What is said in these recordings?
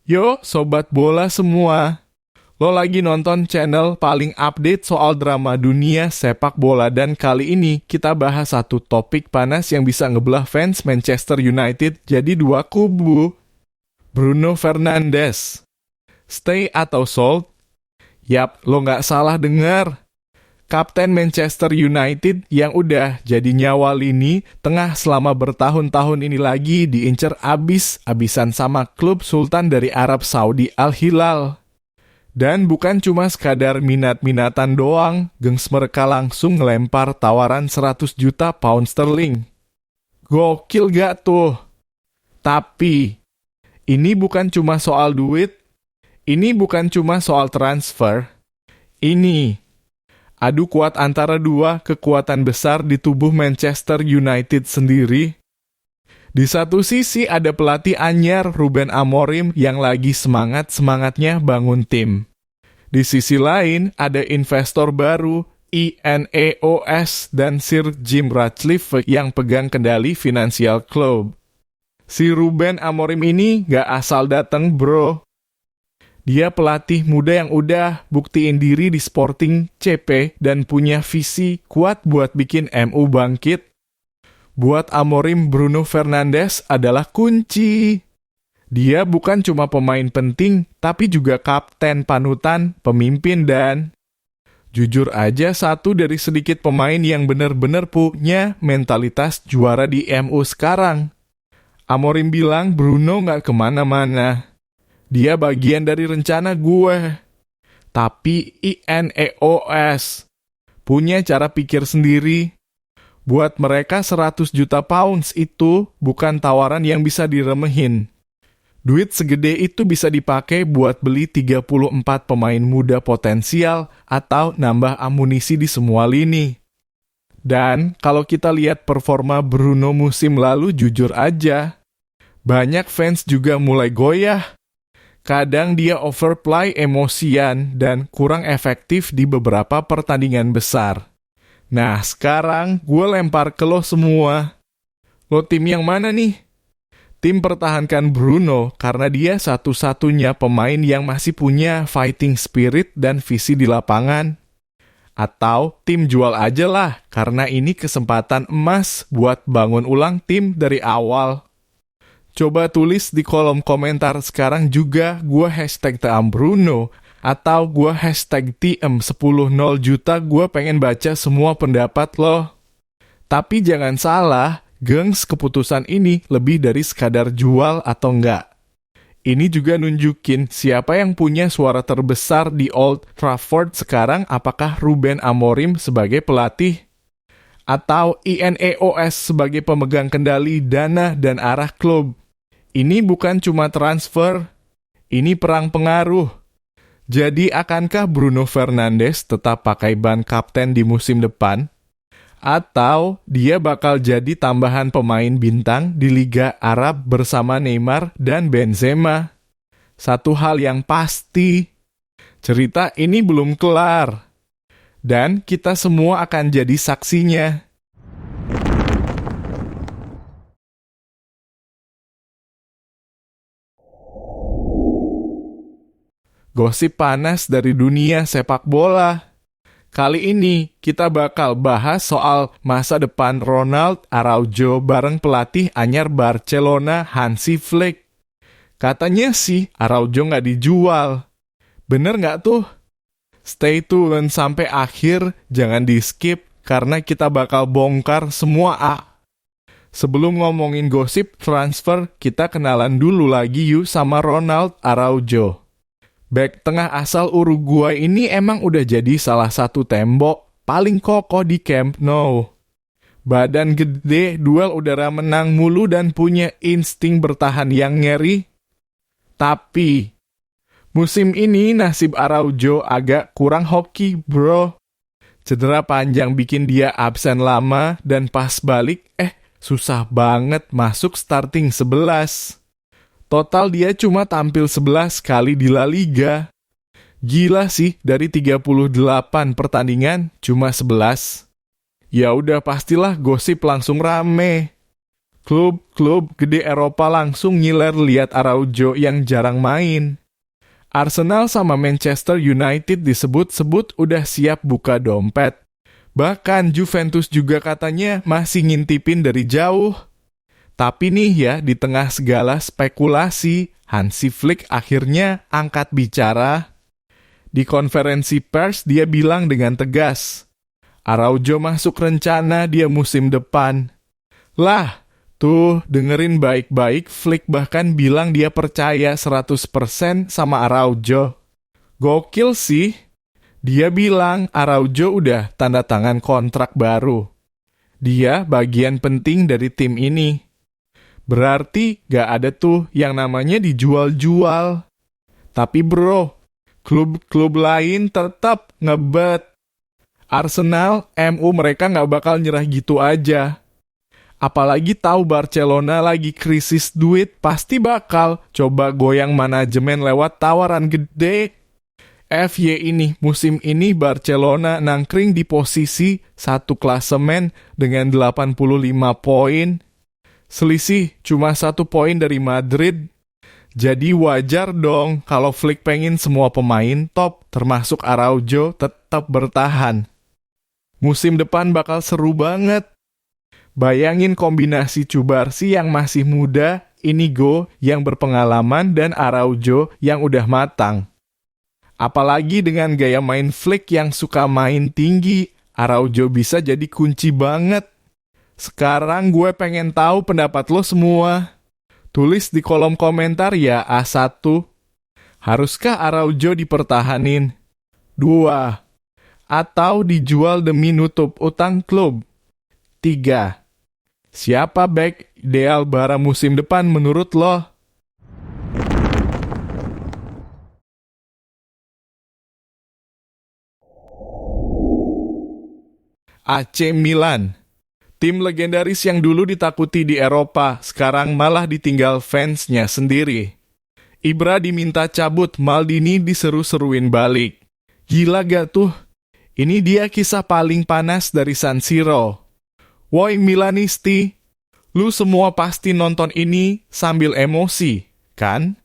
Yo, sobat bola semua. Lo lagi nonton channel paling update soal drama dunia sepak bola dan kali ini kita bahas satu topik panas yang bisa ngebelah fans Manchester United jadi dua kubu. Bruno Fernandes. Stay atau sold? Yap, lo nggak salah dengar. Kapten Manchester United yang udah jadi nyawa lini tengah selama bertahun-tahun ini lagi diincer abis-abisan sama klub sultan dari Arab Saudi Al Hilal. Dan bukan cuma sekadar minat-minatan doang, gengs mereka langsung ngelempar tawaran 100 juta pound sterling. Gokil gak tuh? Tapi, ini bukan cuma soal duit, ini bukan cuma soal transfer, ini adu kuat antara dua kekuatan besar di tubuh Manchester United sendiri. Di satu sisi ada pelatih anyar Ruben Amorim yang lagi semangat-semangatnya bangun tim. Di sisi lain ada investor baru INEOS dan Sir Jim Ratcliffe yang pegang kendali finansial klub. Si Ruben Amorim ini gak asal dateng bro. Dia pelatih muda yang udah buktiin diri di Sporting CP dan punya visi kuat buat bikin MU bangkit. Buat Amorim, Bruno Fernandes adalah kunci. Dia bukan cuma pemain penting, tapi juga kapten panutan, pemimpin dan jujur aja satu dari sedikit pemain yang benar-benar punya mentalitas juara di MU sekarang. Amorim bilang Bruno gak kemana-mana. Dia bagian dari rencana gue. Tapi INEOS punya cara pikir sendiri. Buat mereka 100 juta pounds itu bukan tawaran yang bisa diremehin. Duit segede itu bisa dipakai buat beli 34 pemain muda potensial atau nambah amunisi di semua lini. Dan kalau kita lihat performa Bruno musim lalu jujur aja, banyak fans juga mulai goyah. Kadang dia overplay emosian dan kurang efektif di beberapa pertandingan besar. Nah, sekarang gue lempar ke lo semua. Lo tim yang mana nih? Tim pertahankan Bruno karena dia satu-satunya pemain yang masih punya fighting spirit dan visi di lapangan. Atau tim jual aja lah karena ini kesempatan emas buat bangun ulang tim dari awal. Coba tulis di kolom komentar sekarang juga gue hashtag Team Bruno atau gue hashtag TM10 juta, gue pengen baca semua pendapat lo. Tapi jangan salah, gengs keputusan ini lebih dari sekadar jual atau enggak. Ini juga nunjukin siapa yang punya suara terbesar di Old Trafford sekarang, apakah Ruben Amorim sebagai pelatih atau INEOS sebagai pemegang kendali dana dan arah klub. Ini bukan cuma transfer, ini perang pengaruh. Jadi akankah Bruno Fernandes tetap pakai ban kapten di musim depan? Atau dia bakal jadi tambahan pemain bintang di Liga Arab bersama Neymar dan Benzema? Satu hal yang pasti, cerita ini belum kelar. Dan kita semua akan jadi saksinya. Gosip panas dari dunia sepak bola. Kali ini kita bakal bahas soal masa depan Ronald Araujo bareng pelatih anyar Barcelona Hansi Flick. Katanya sih Araujo nggak dijual. Bener nggak tuh? Stay tune sampai akhir, jangan di skip karena kita bakal bongkar semua Sebelum ngomongin gosip transfer, kita kenalan dulu lagi yuk sama Ronald Araujo. Bek tengah asal Uruguay ini emang udah jadi salah satu tembok paling kokoh di Camp Nou. Badan gede, duel udara menang mulu dan punya insting bertahan yang ngeri. Tapi, musim ini nasib Araujo agak kurang hoki bro. Cedera panjang bikin dia absen lama dan pas balik, susah banget masuk starting 11. Total dia cuma tampil 11 kali di La Liga. Gila sih, dari 38 pertandingan cuma 11. Ya udah pastilah gosip langsung rame. Klub-klub gede Eropa langsung ngiler lihat Araujo yang jarang main. Arsenal sama Manchester United disebut-sebut udah siap buka dompet. Bahkan Juventus juga katanya masih ngintipin dari jauh. Tapi nih ya, di tengah segala spekulasi, Hansi Flick akhirnya angkat bicara. Di konferensi pers dia bilang dengan tegas, Araujo masuk rencana dia musim depan. Lah, tuh dengerin baik-baik, Flick bahkan bilang dia percaya 100% sama Araujo. Gokil sih. Dia bilang Araujo udah tanda tangan kontrak baru. Dia bagian penting dari tim ini. Berarti gak ada tuh yang namanya dijual-jual. Tapi bro, klub-klub lain tetap ngebet. Arsenal, MU mereka gak bakal nyerah gitu aja. Apalagi tahu Barcelona lagi krisis duit, pasti bakal coba goyang manajemen lewat tawaran gede. FY ini, musim ini Barcelona nangkring di posisi 1 klasemen dengan 85 poin. Selisih cuma 1 poin dari Madrid. Jadi wajar dong kalau Flick pengen semua pemain top, termasuk Araujo, tetap bertahan. Musim depan bakal seru banget. Bayangin kombinasi Cubarsy yang masih muda, Inigo yang berpengalaman, dan Araujo yang udah matang. Apalagi dengan gaya main Flick yang suka main tinggi, Araujo bisa jadi kunci banget. Sekarang gue pengen tahu pendapat lo semua. Tulis di kolom komentar ya A1. Haruskah Araujo dipertahanin? 2. Atau dijual demi nutup utang klub? 3. Siapa bek ideal Bara musim depan menurut lo? AC Milan. Tim legendaris yang dulu ditakuti di Eropa, sekarang malah ditinggal fansnya sendiri. Ibra diminta cabut, Maldini diseru-seruin balik. Gila gak tuh? Ini dia kisah paling panas dari San Siro. Woi Milanisti, lu semua pasti nonton ini sambil emosi, kan?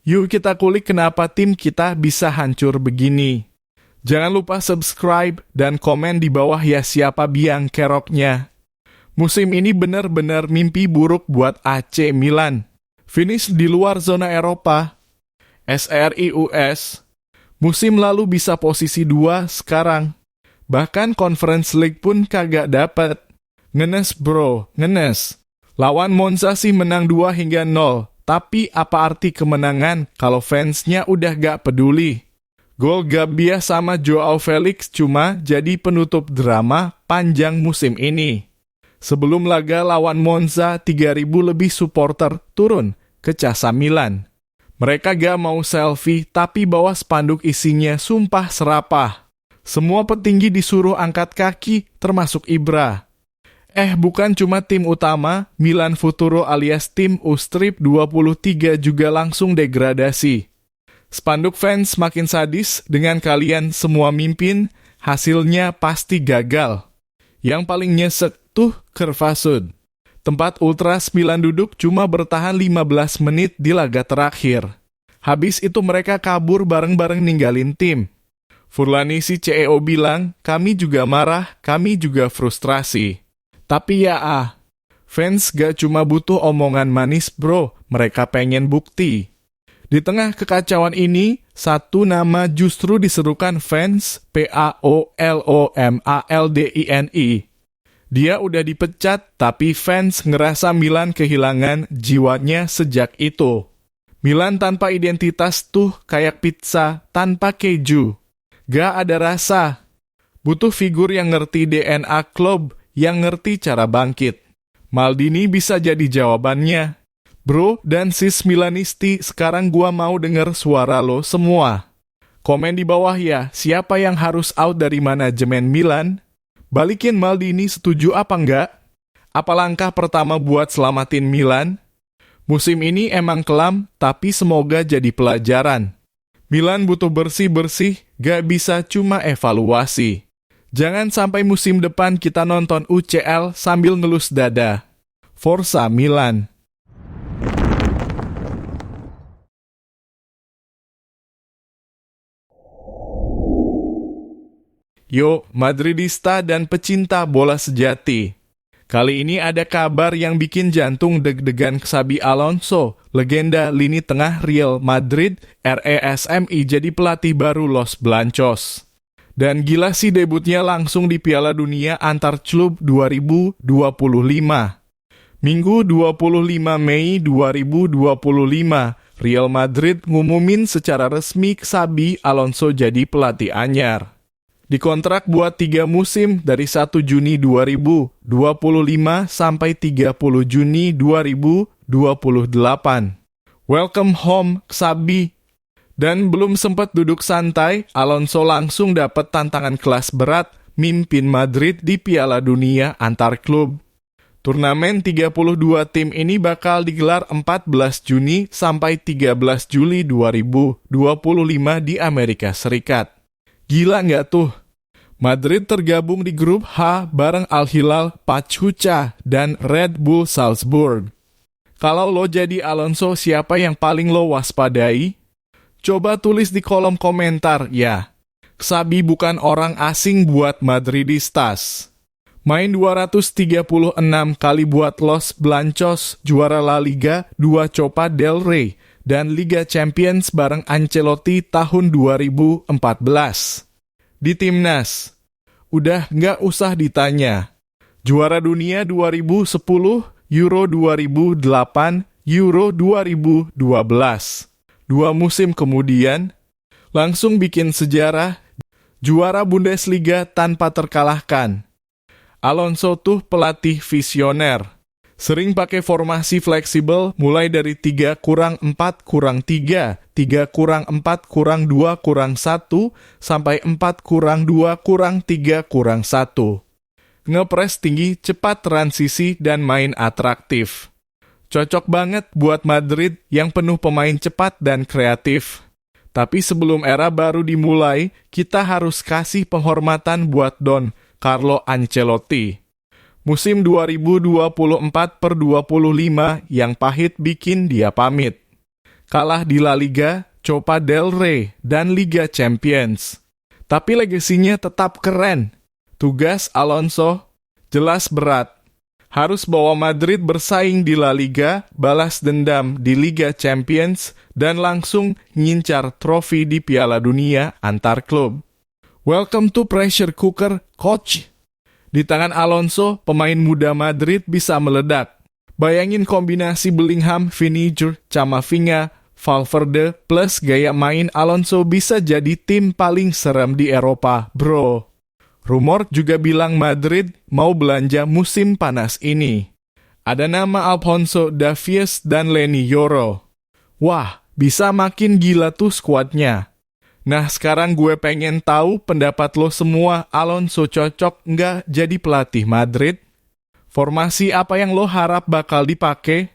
Yuk kita kulik kenapa tim kita bisa hancur begini. Jangan lupa subscribe dan komen di bawah ya siapa biang keroknya. Musim ini benar-benar mimpi buruk buat AC Milan. Finish di luar zona Eropa. SRIUS. Musim lalu bisa posisi 2 sekarang. Bahkan Conference League pun kagak dapet. Ngenes bro, ngenes. Lawan Monza sih menang 2-0. Tapi apa arti kemenangan kalau fansnya udah gak peduli? Gol Gabbia sama Joao Felix cuma jadi penutup drama panjang musim ini. Sebelum laga lawan Monza, 3.000 lebih supporter turun ke Casa Milan. Mereka gak mau selfie, tapi bawa spanduk isinya sumpah serapah. Semua petinggi disuruh angkat kaki, termasuk Ibra. Bukan cuma tim utama, Milan Futuro alias tim Ustrip 23 juga langsung degradasi. Spanduk fans makin sadis, dengan kalian semua mimpin, hasilnya pasti gagal. Yang paling nyesek tuh Kervasud. Tempat Ultras Milan duduk cuma bertahan 15 menit di laga terakhir. Habis itu mereka kabur bareng-bareng ninggalin tim. Furlanisi CEO bilang, kami juga marah, kami juga frustrasi. Tapi ya fans gak cuma butuh omongan manis bro, mereka pengen bukti. Di tengah kekacauan ini, satu nama justru diserukan fans, PAOLOMALDINI. Dia udah dipecat, tapi fans ngerasa Milan kehilangan jiwanya sejak itu. Milan tanpa identitas tuh kayak pizza tanpa keju. Gak ada rasa. Butuh figur yang ngerti DNA klub, yang ngerti cara bangkit. Maldini bisa jadi jawabannya. Bro dan sis Milanisti, sekarang gua mau denger suara lo semua. Komen di bawah ya, siapa yang harus out dari manajemen Milan? Balikin Maldini, setuju apa enggak? Apa langkah pertama buat selamatin Milan? Musim ini emang kelam, tapi semoga jadi pelajaran. Milan butuh bersih-bersih, gak bisa cuma evaluasi. Jangan sampai musim depan kita nonton UCL sambil ngelus dada. Forza Milan. Yo, Madridista dan pecinta bola sejati. Kali ini ada kabar yang bikin jantung deg-degan Xabi Alonso, legenda lini tengah Real Madrid, RESMI jadi pelatih baru Los Blancos. Dan gila sih debutnya langsung di Piala Dunia antar klub 2025. Minggu 25 Mei 2025, Real Madrid ngumumin secara resmi Xabi Alonso jadi pelatih anyar. Dikontrak buat 3 musim dari 1 Juni 2025 sampai 30 Juni 2028. Welcome home, Xabi. Dan belum sempat duduk santai, Alonso langsung dapat tantangan kelas berat mimpin Madrid di Piala Dunia antar klub. Turnamen 32 tim ini bakal digelar 14 Juni sampai 13 Juli 2025 di Amerika Serikat. Gila nggak tuh? Madrid tergabung di grup H bareng Al-Hilal, Pachuca, dan Red Bull Salzburg. Kalau lo jadi Alonso, siapa yang paling lo waspadai? Coba tulis di kolom komentar ya. Xabi bukan orang asing buat Madridistas. Main 236 kali buat Los Blancos, juara La Liga, 2 Copa del Rey, dan Liga Champions bareng Ancelotti tahun 2014. Di timnas, udah nggak usah ditanya. Juara dunia 2010, Euro 2008, Euro 2012. 2 musim kemudian, langsung bikin sejarah, juara Bundesliga tanpa terkalahkan. Alonso tuh pelatih visioner. Sering pakai formasi fleksibel mulai dari 3-4-3, 3-4-2-1, sampai 4-2-3-1. Ngepres tinggi, cepat transisi, dan main atraktif. Cocok banget buat Madrid yang penuh pemain cepat dan kreatif. Tapi sebelum era baru dimulai, kita harus kasih penghormatan buat Don Carlo Ancelotti. Musim 2024/25 yang pahit bikin dia pamit. Kalah di La Liga, Copa del Rey, dan Liga Champions. Tapi legasinya tetap keren. Tugas Alonso jelas berat. Harus bawa Madrid bersaing di La Liga, balas dendam di Liga Champions, dan langsung ngincar trofi di Piala Dunia antar klub. Welcome to pressure cooker, coach. Di tangan Alonso, pemain muda Madrid bisa meledak. Bayangin kombinasi Bellingham, Vinicius, Camavinga, Valverde, plus gaya main Alonso bisa jadi tim paling serem di Eropa, bro. Rumor juga bilang Madrid mau belanja musim panas ini. Ada nama Alphonso Davies dan Leny Yoro. Wah, bisa makin gila tuh skuadnya. Nah, sekarang gue pengen tahu pendapat lo semua, Alonso cocok nggak jadi pelatih Madrid? Formasi apa yang lo harap bakal dipakai?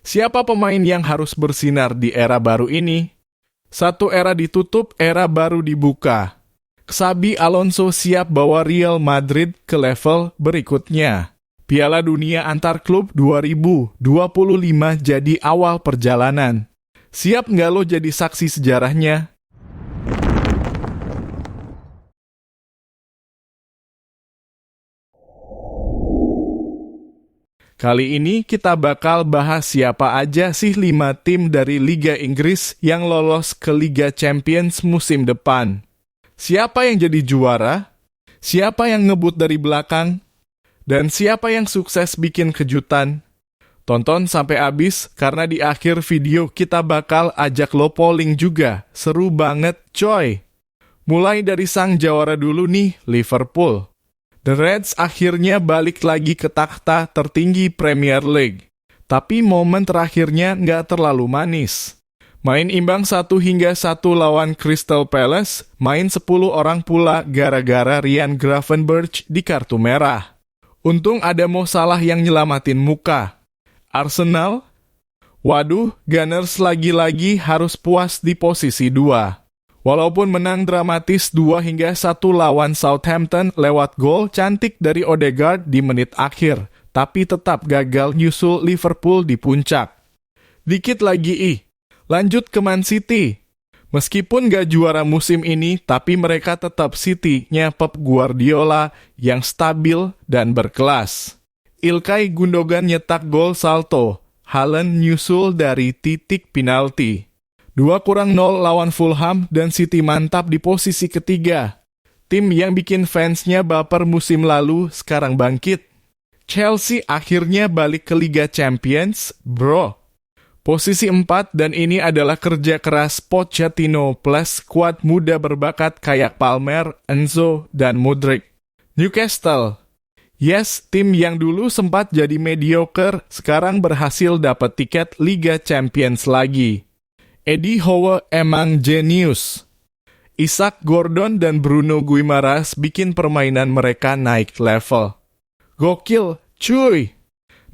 Siapa pemain yang harus bersinar di era baru ini? Satu era ditutup, era baru dibuka. Xabi Alonso siap bawa Real Madrid ke level berikutnya. Piala Dunia antar klub 2025 jadi awal perjalanan. Siap nggak lo jadi saksi sejarahnya? Kali ini kita bakal bahas siapa aja sih 5 tim dari Liga Inggris yang lolos ke Liga Champions musim depan. Siapa yang jadi juara? Siapa yang ngebut dari belakang? Dan siapa yang sukses bikin kejutan? Tonton sampai habis karena di akhir video kita bakal ajak lo polling juga. Seru banget coy. Mulai dari sang juara dulu nih, Liverpool. The Reds akhirnya balik lagi ke takhta tertinggi Premier League. Tapi momen terakhirnya nggak terlalu manis. Main imbang 1-1 lawan Crystal Palace, main 10 orang pula gara-gara Ryan Gravenberch di kartu merah. Untung ada Mo Salah yang nyelamatin muka. Arsenal? Waduh, Gunners lagi-lagi harus puas di posisi 2. Walaupun menang dramatis 2-1 lawan Southampton lewat gol cantik dari Odegaard di menit akhir, tapi tetap gagal nyusul Liverpool di puncak. Dikit lagi lanjut ke Man City. Meskipun gak juara musim ini, tapi mereka tetap City-nya Pep Guardiola yang stabil dan berkelas. Ilkay Gundogan nyetak gol salto, Haaland nyusul dari titik penalti. 2-0 lawan Fulham dan City mantap di posisi ketiga. Tim yang bikin fansnya baper musim lalu sekarang bangkit. Chelsea akhirnya balik ke Liga Champions, bro. Posisi 4 dan ini adalah kerja keras Pochettino plus skuad muda berbakat kayak Palmer, Enzo, dan Mudryk. Newcastle. Yes, tim yang dulu sempat jadi mediocre sekarang berhasil dapat tiket Liga Champions lagi. Eddie Howe emang jenius. Isaac Gordon dan Bruno Guimaraes bikin permainan mereka naik level. Gokil, cuy!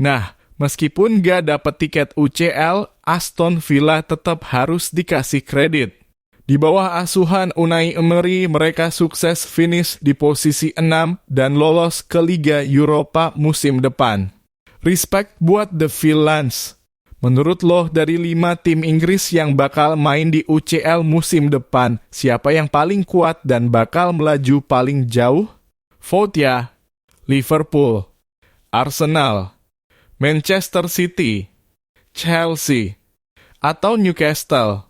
Nah, meskipun gak dapat tiket UCL, Aston Villa tetap harus dikasih kredit. Di bawah asuhan Unai Emery, mereka sukses finish di posisi 6 dan lolos ke Liga Eropa musim depan. Respect buat The Villains. Menurut lo, dari 5 tim Inggris yang bakal main di UCL musim depan, siapa yang paling kuat dan bakal melaju paling jauh? Vote ya. Liverpool, Arsenal, Manchester City, Chelsea, atau Newcastle.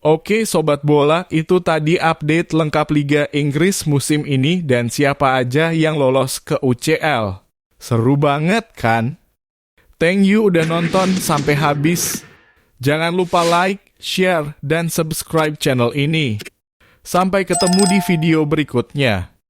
Oke Sobat Bola, itu tadi update lengkap Liga Inggris musim ini dan siapa aja yang lolos ke UCL. Seru banget kan? Thank you udah nonton sampai habis. Jangan lupa like, share, dan subscribe channel ini. Sampai ketemu di video berikutnya.